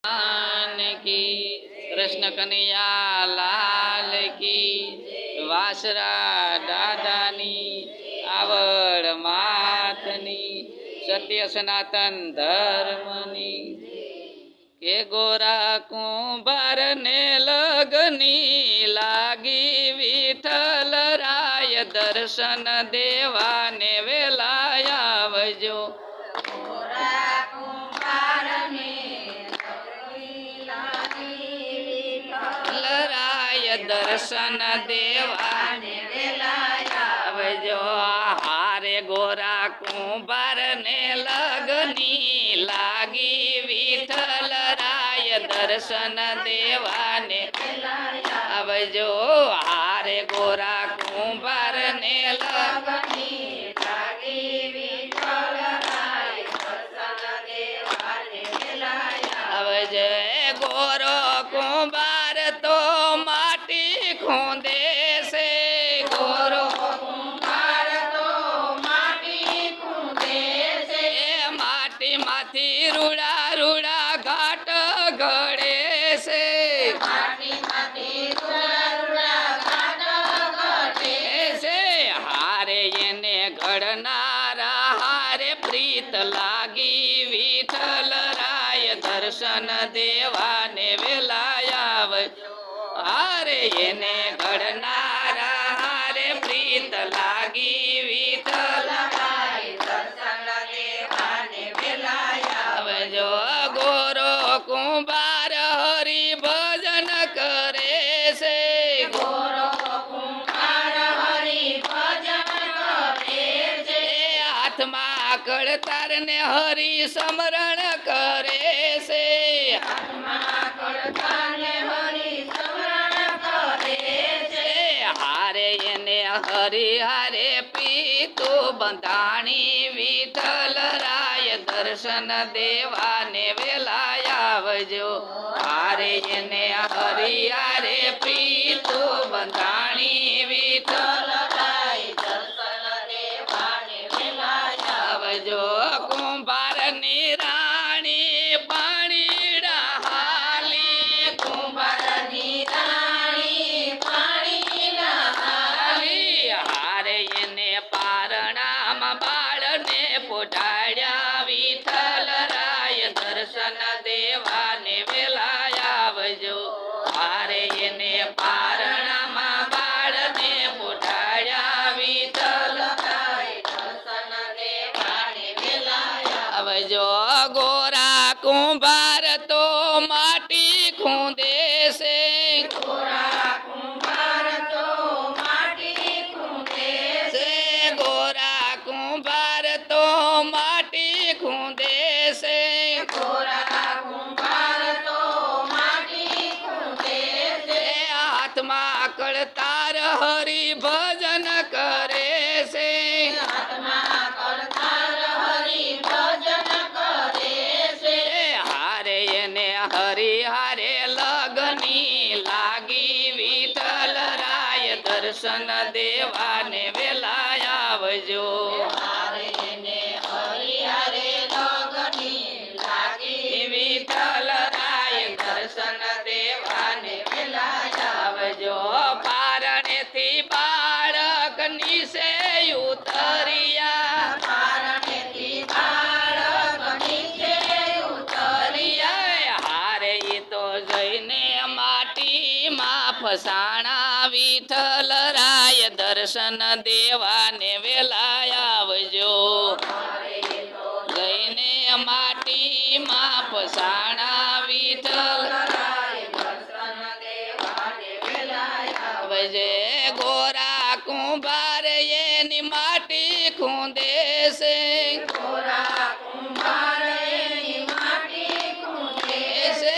ભગવાન કી કૃષ્ણ કનૈયા લાલ કી વાસરા દાદાની આવડ માથની સત્ય સનાતન ધર્મની કે ગોરા કુંભાર ને લગની લાગી વિઠ્ઠલ રાય દર્શન દેવાને વેલાય આવજો. દર્શન દેવાને વેલાય આવજો. હારે ગોરા કુંભાર ને લગની લાગી વિઠ્ઠલ રાય દર્શન દેવાને વેલાય આવજો. હારે ગોરા કુંભાર ને લગની લાગી વિઠ્ઠલ રાય દર્શન દેવાને વેલાય આવજો. ગોરો કુંભાર તો ખૂંદે છે, ગોરો કુંભાર તો માટી ખૂંદે છે. માટીમાંથી રૂડા રૂડા ઘાટ ઘડે છે, માટીમાંથી રૂડા રૂડા ઘાટ ઘડે છે. હારે એને ઘડનારા હારે પ્રીત લાગી વિઠ્ઠલ રાય દર્શન દેવાને વેલાય આવજો. હારે એને ઘડનારા હારે પ્રીત લાગી વિઠ્ઠલ રાય દર્શન દેવાને વેલાય આવજો. ગોરો કુંભાર હરિ ભજન કરે છે, ગોરો કુંભાર હરિ ભજન કરે છે. હાથમાં કળતાર ને હરિ સ્મરણ કરે છે, હાથમાં કળતાર ને હરિ હરી હારે પીતો બંધાણી વિઠ્ઠલ રાય દર્શન દેવાને વેલાય આવજો. હારે એને હરી હારે પીતો બંધાણી વિઠ્ઠલ રાય દર્શન દેવાને વેલાય આવજો. કુંભાર ની રાણી પાણીડા હાલી, કુંભાર ની રાણી પાણીડા હાલી. હારે એને પારણામાં બાળને પોઢાડ્યા વિઠ્ઠલ રાય દર્શન દેવાને વેલાય આવજો. હારે એને પારણામાં બાળને પોઢાડ્યા વિઠ્ઠલ રાય દર્શન દેવાને વેલાય આવજો. ગોરા કુંભાર તો માટી ખૂંદે છે, ગોરા કુંભાર તો માટી ખૂંદે છે. ગોરા કુંભાર તો માટી ખૂંદે છે, ગોરા કુંભાર તો માટી ખૂંદે છે. હાથમાં કળતાર હરિ ભજન કરે છે, હાથમાં કળતાર હરિ ભજન કરે છે. હારે એને હરિ હારે લગની લાગી વિઠ્ઠલ રાય દર્શન દેવાને વેલાય આવજો. હારે એને હરિ હારે લગની લાગી વિઠ્ઠલ રાય દર્શન દેવાને વેલાય આવજો. પારણેથી બાળક નીચે ઉતર્યા, પારણેથી બાળક નીચે ઉતર્યા. હારે ઈ તો જઈને માટીમાં ફસાણા વિઠ્ઠલ રાય દર્શન દેવાને વેલાય આવજો. જઈને માટીમાં ફસાણા વિઠ્ઠલ રાય દર્શન દેવાને વેલાય આવજે. ગોરા કુંભાર એની માટી ખૂંદે છે, ગોરા કુંભાર એની માટી ખૂંદે છે.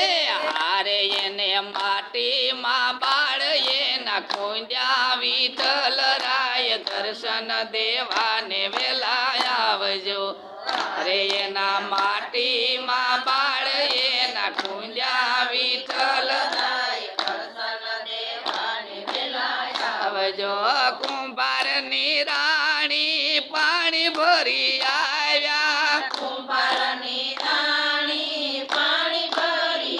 હારે એને માટીમાં બાળ એના ખૂંદ્યા વિઠ્ઠલ રાય દર્શન દેવાને વેલાય આવજો. અરે એના માટીમાં બાળ એના ખૂંદ્યા વિઠ્ઠલ રાય દર્શન દેવાને વેલાય આવજો. કુંભાર ની રાણી પાણી ભરી આવ્યા, કુંભાર ની રાણી પાણી ભરી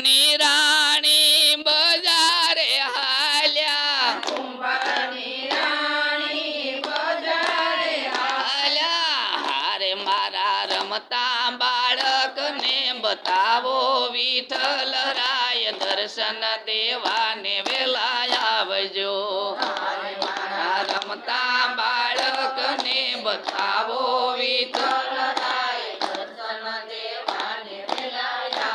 કુંભારની રાણી બજારે હાલ્યા કુંભારની રાણી બજારે હાલ્યા હારે મારા રમતા બાળકને બતાવો વિઠ્ઠલ રાય દર્શન દેવાને વેલા આવજો મારા રમતા બાળકને બતાવો વિઠ્ઠલ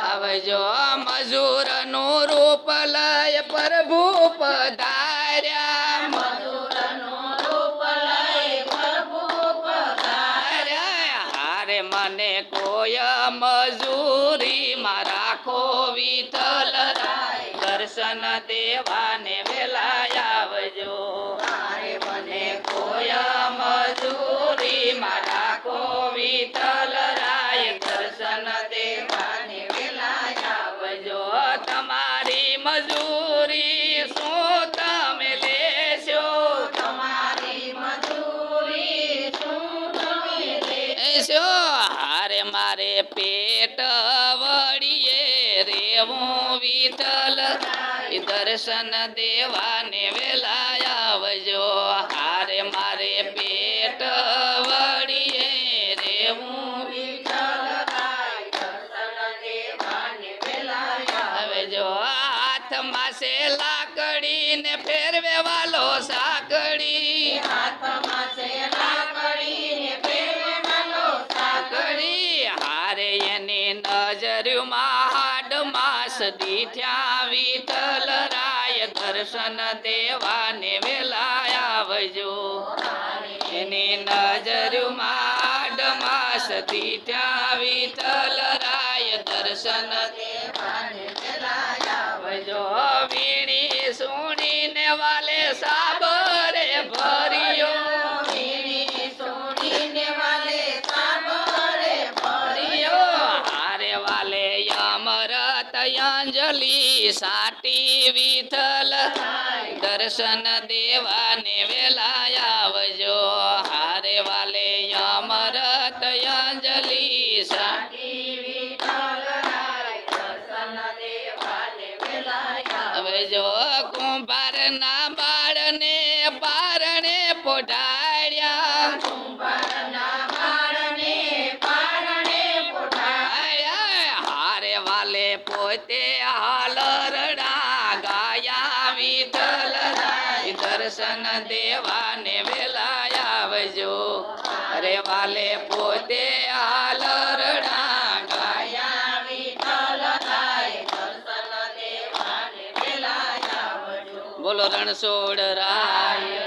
આવજો મજૂરનું રૂપ લય પ્રભુ પધાર્યા મજૂરનું રૂપ લઈ પ્રભુ પધાર્યા. હારે મને કોઈ મજૂરીમાં રાખો વિઠ્ઠલ રાય દર્શન દેવાને વેલા આવજો હારે મને કોઈ મજૂરીમાં રાખો વિઠ્ઠલ રાય દર્શન દેવાને વેલા આવજો તમારી મજૂરી શું તમે લેશો તમારી મજૂરી શું તમે લેશો હારે મારે પેટ વળીએ રેવું વિઠ્ઠલ દર્શન દેવાને વેલા આવજો હારે મારે પેટ વળીએ રેવું આવજો હાથમાં છે લાકડી ને ફેરવે વાલો સાકડી હાથમાં છે લાકડી ને ફેરવેલો સાકડી હારે એની નજરમાં હાડ માસ દીઠ્યા વિઠ્ઠલ રાય દર્શન દેવાને વેલા આવજો એની નજરમાં હાડ માસ દીઠ્યા વિઠ્ઠલ રાય દર્શન આવજો વીણી સુણીને વાલે સાબરે ભર્યો વીણી સોડીને વાલે સાબરે ભર્યો હારે વાલે અમરત અંજલિ સાટી વિઠ્ઠલ દર્શન દેવાને વેલા આવજો હારે વાલે અમરત અંજલિ સાટી આવજો કુંભારના બાળને પારણે પોઢાડ્યા કુંભારના બાળને પારણે પોઢાડ્યા. હારે વાલે પોતે હાલરડા ગાયા વિઠ્ઠલ દર્શન દેવાને વેલા આવજો અરે વાલે પોતે હાલરડા ગાયા બોલો રણછોડ રાય